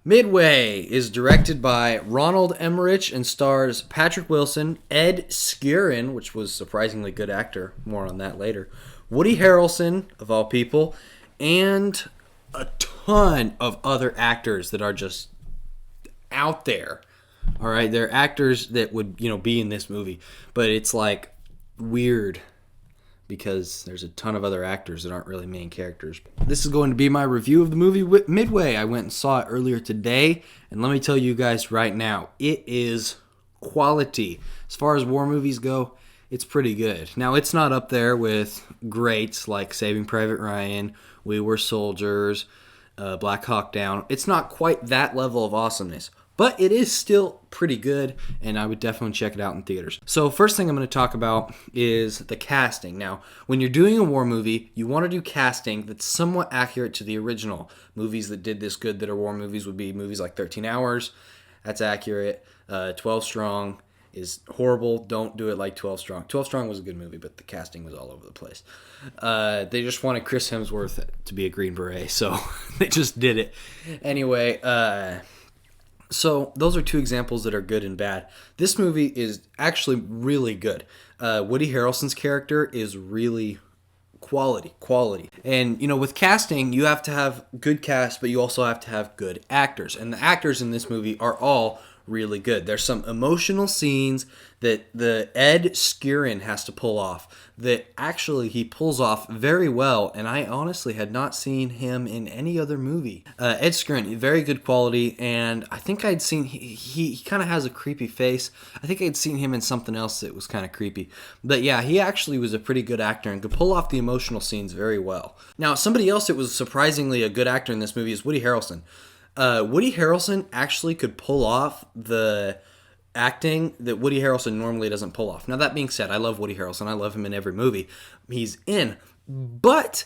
Midway is directed by Ronald Emmerich and stars Patrick Wilson, Ed Skrein, which was a surprisingly good actor, more on that later, Woody Harrelson, of all people, and a ton of other actors that are just out there. All right, they're actors that would, be in this movie, but it's like weird because there's a ton of other actors that aren't really main characters. This is going to be my review of the movie Midway. I went and saw it earlier today, and let me tell you guys right now, it is quality. As far as war movies go, it's pretty good. Now, it's not up there with greats like Saving Private Ryan, We Were Soldiers, Black Hawk Down. It's not quite that level of awesomeness, but it is still pretty good, and I would definitely check it out in theaters. So first thing I'm going to talk about is the casting. Now, when you're doing a war movie, you want to do casting that's somewhat accurate to the original. Movies that did this good that are war movies would be movies like 13 Hours. That's accurate. 12 Strong is horrible. Don't do it like 12 Strong. 12 Strong was a good movie, but the casting was all over the place. They just wanted Chris Hemsworth to be a Green Beret, so they just did it. Anyway, so those are two examples that are good and bad. This movie is actually really good. Woody Harrelson's character is really quality. And, with casting, you have to have good cast, but you also have to have good actors. And the actors in this movie are all really good. There's some emotional scenes that the Ed Skrein has to pull off that actually he pulls off very well, and I honestly had not seen him in any other movie. Ed Skrein, very good quality, and I think I'd seen, he kind of has a creepy face. I think I'd seen him in something else that was kind of creepy. But yeah, he actually was a pretty good actor and could pull off the emotional scenes very well. Now, somebody else that was surprisingly a good actor in this movie is Woody Harrelson. Woody Harrelson actually could pull off the acting that Woody Harrelson normally doesn't pull off. Now, that being said, I love Woody Harrelson. I love him in every movie he's in. But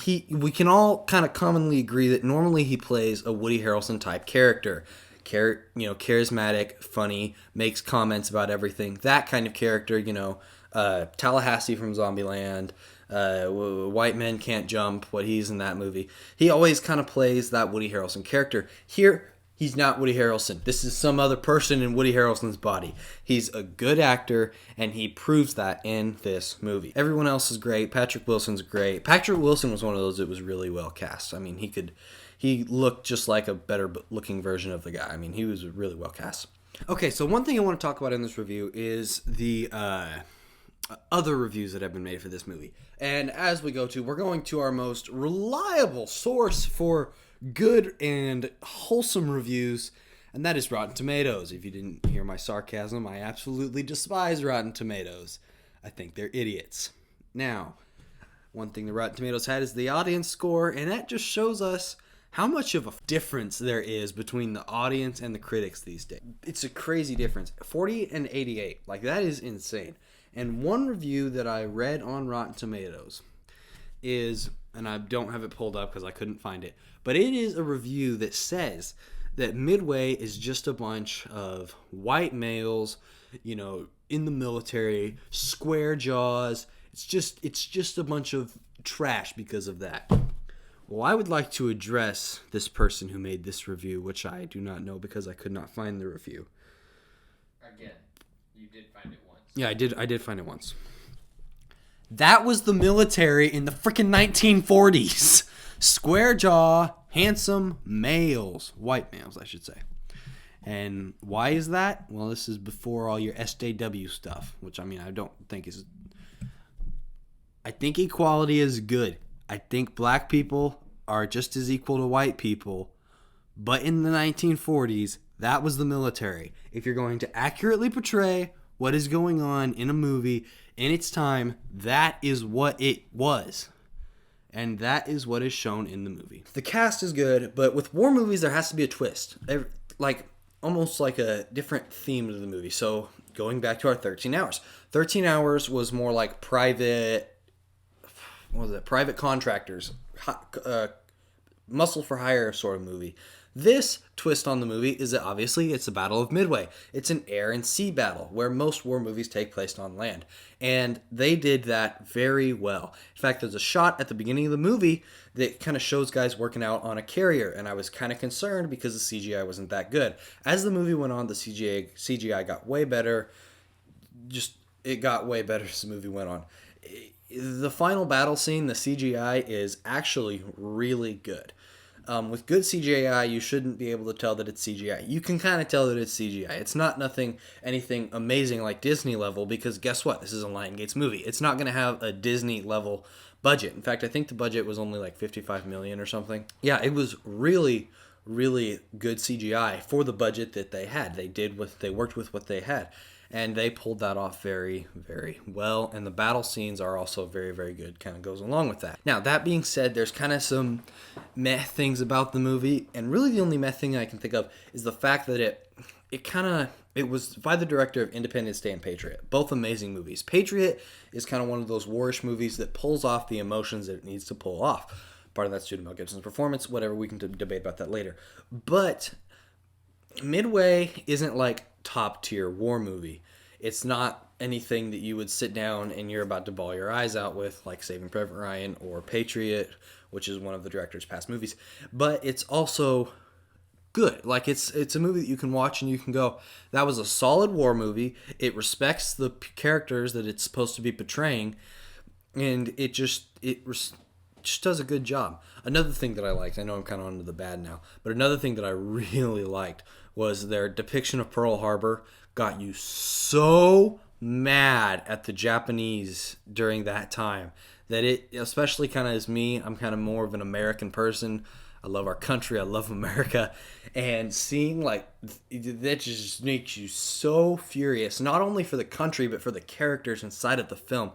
we can all kind of commonly agree that normally he plays a Woody Harrelson type character. Charismatic, funny, makes comments about everything. That kind of character, Tallahassee from Zombieland, White Men Can't Jump, what he's in that movie. He always kind of plays that Woody Harrelson character. Here, he's not Woody Harrelson. This is some other person in Woody Harrelson's body. He's a good actor, and he proves that in this movie. Everyone else is great. Patrick Wilson's great. Patrick Wilson was one of those that was really well cast. I mean, he looked just like a better looking version of the guy. I mean, he was really well cast. Okay, so one thing I want to talk about in this review is the other reviews that have been made for this movie. And as we're going to our most reliable source for good and wholesome reviews, and that is Rotten Tomatoes. If you didn't hear my sarcasm, I absolutely despise Rotten Tomatoes. I think they're idiots. Now, one thing that Rotten Tomatoes had is the audience score, and that just shows us how much of a difference there is between the audience and the critics these days. It's a crazy difference. 40 and 88. Like, that is insane. And one review that I read on Rotten Tomatoes is, and I don't have it pulled up because I couldn't find it, but it is a review that says that Midway is just a bunch of white males, in the military, square jaws. It's just a bunch of trash because of that. Well, I would like to address this person who made this review, which I do not know because I could not find the review. Again, you did find it once. Yeah, I did find it once. That was the military in the freaking 1940s. Square jaw, handsome males. White males, I should say. And why is that? Well, this is before all your SJW stuff, which, I don't think is... I think equality is good. I think black people are just as equal to white people. But in the 1940s, that was the military. If you're going to accurately portray what is going on in a movie in its time, that is what it was. And that is what is shown in the movie. The cast is good, but with war movies, there has to be a twist. Almost like a different theme to the movie. So, going back to our 13 Hours. 13 Hours was more like private contractors, muscle for hire sort of movie. This twist on the movie is that obviously it's the Battle of Midway. It's an air and sea battle where most war movies take place on land. And they did that very well. In fact, there's a shot at the beginning of the movie that kind of shows guys working out on a carrier. And I was kind of concerned because the CGI wasn't that good. As the movie went on, the CGI got way better. It got way better as the movie went on. The final battle scene, the CGI is actually really good. With good CGI, you shouldn't be able to tell that it's CGI. You can kind of tell that it's CGI. It's not anything amazing like Disney level, because guess what? This is a Lionsgate's movie. It's not going to have a Disney level budget. In fact, I think the budget was only like $55 million or something. Yeah, it was really, really good CGI for the budget that they had. They worked with what they had. And they pulled that off very, very well. And the battle scenes are also very, very good. Kind of goes along with that. Now, that being said, there's kind of some meh things about the movie. And really the only meh thing I can think of is the fact that it was by the director of Independence Day and Patriot. Both amazing movies. Patriot is kind of one of those warish movies that pulls off the emotions that it needs to pull off. Part of that's due to Mel Gibson's performance. Whatever, we can debate about that later. But Midway isn't like top tier war movie. It's not anything that you would sit down and you're about to bawl your eyes out with, like Saving Private Ryan or Patriot, which is one of the director's past movies. But it's also good. Like it's a movie that you can watch and you can go, that was a solid war movie. It respects the characters that it's supposed to be portraying, and it just does a good job. Another thing that I liked, I know I'm kind of onto the bad now, but another thing that I really liked was their depiction of Pearl Harbor got you so mad at the Japanese during that time that it, especially kind of as me, I'm kind of more of an American person. I love our country. I love America. And seeing that just makes you so furious, not only for the country, but for the characters inside of the film.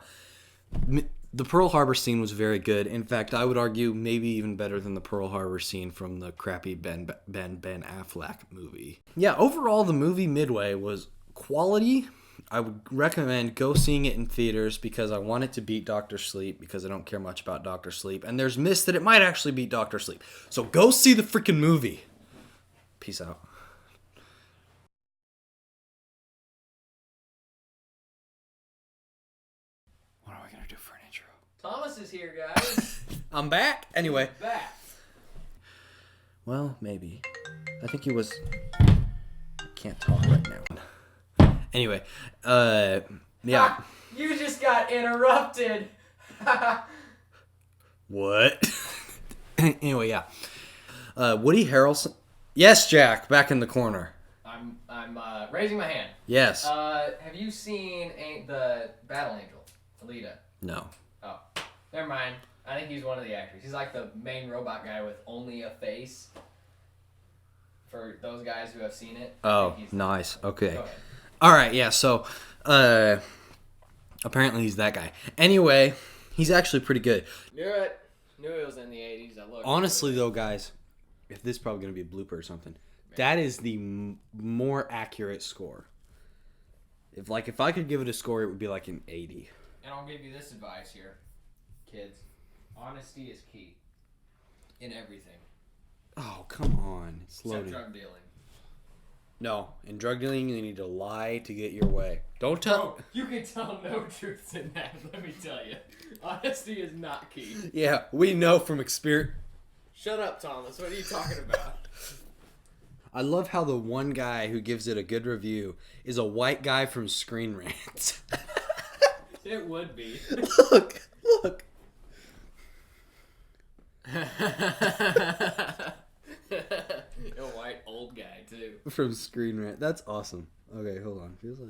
The Pearl Harbor scene was very good. In fact, I would argue maybe even better than the Pearl Harbor scene from the crappy Ben Affleck movie. Yeah, overall, the movie Midway was quality. I would recommend go seeing it in theaters because I want it to beat Dr. Sleep, because I don't care much about Dr. Sleep. And there's myths that it might actually beat Dr. Sleep. So go see the freaking movie. Peace out. What are we going to do for an intro? Thomas is here, guys. I'm back. Anyway. Back. Well, maybe. I think he was... I can't talk right now. Anyway, yeah. Ha! You just got interrupted. What? Anyway, yeah. Woody Harrelson. Yes, Jack, back in the corner. I'm raising my hand. Yes. Have you seen the Battle Angel, Alita? No. Oh, never mind. I think he's one of the actors. He's like the main robot guy with only a face. For those guys who have seen it. Oh, nice. Okay. Go ahead. All right, yeah, so apparently he's that guy. Anyway, he's actually pretty good. Knew it. Knew it was in the 80s. Honestly, though, guys, if this is probably going to be a blooper or something, that is the more accurate score. If I could give it a score, it would be like an 80. And I'll give you this advice here, kids. Honesty is key in everything. Oh, come on. It's loading. Except drug dealing. No, in drug dealing, you need to lie to get your way. Don't tell... Oh, you can tell no truth in that, let me tell you. Honesty is not key. Yeah, we know from experience... Shut up, Thomas. What are you talking about? I love how the one guy who gives it a good review is a white guy from Screen Rant. It would be. Look. A white old guy, too. From Screen Rant. That's awesome. Okay, hold on. Feels like...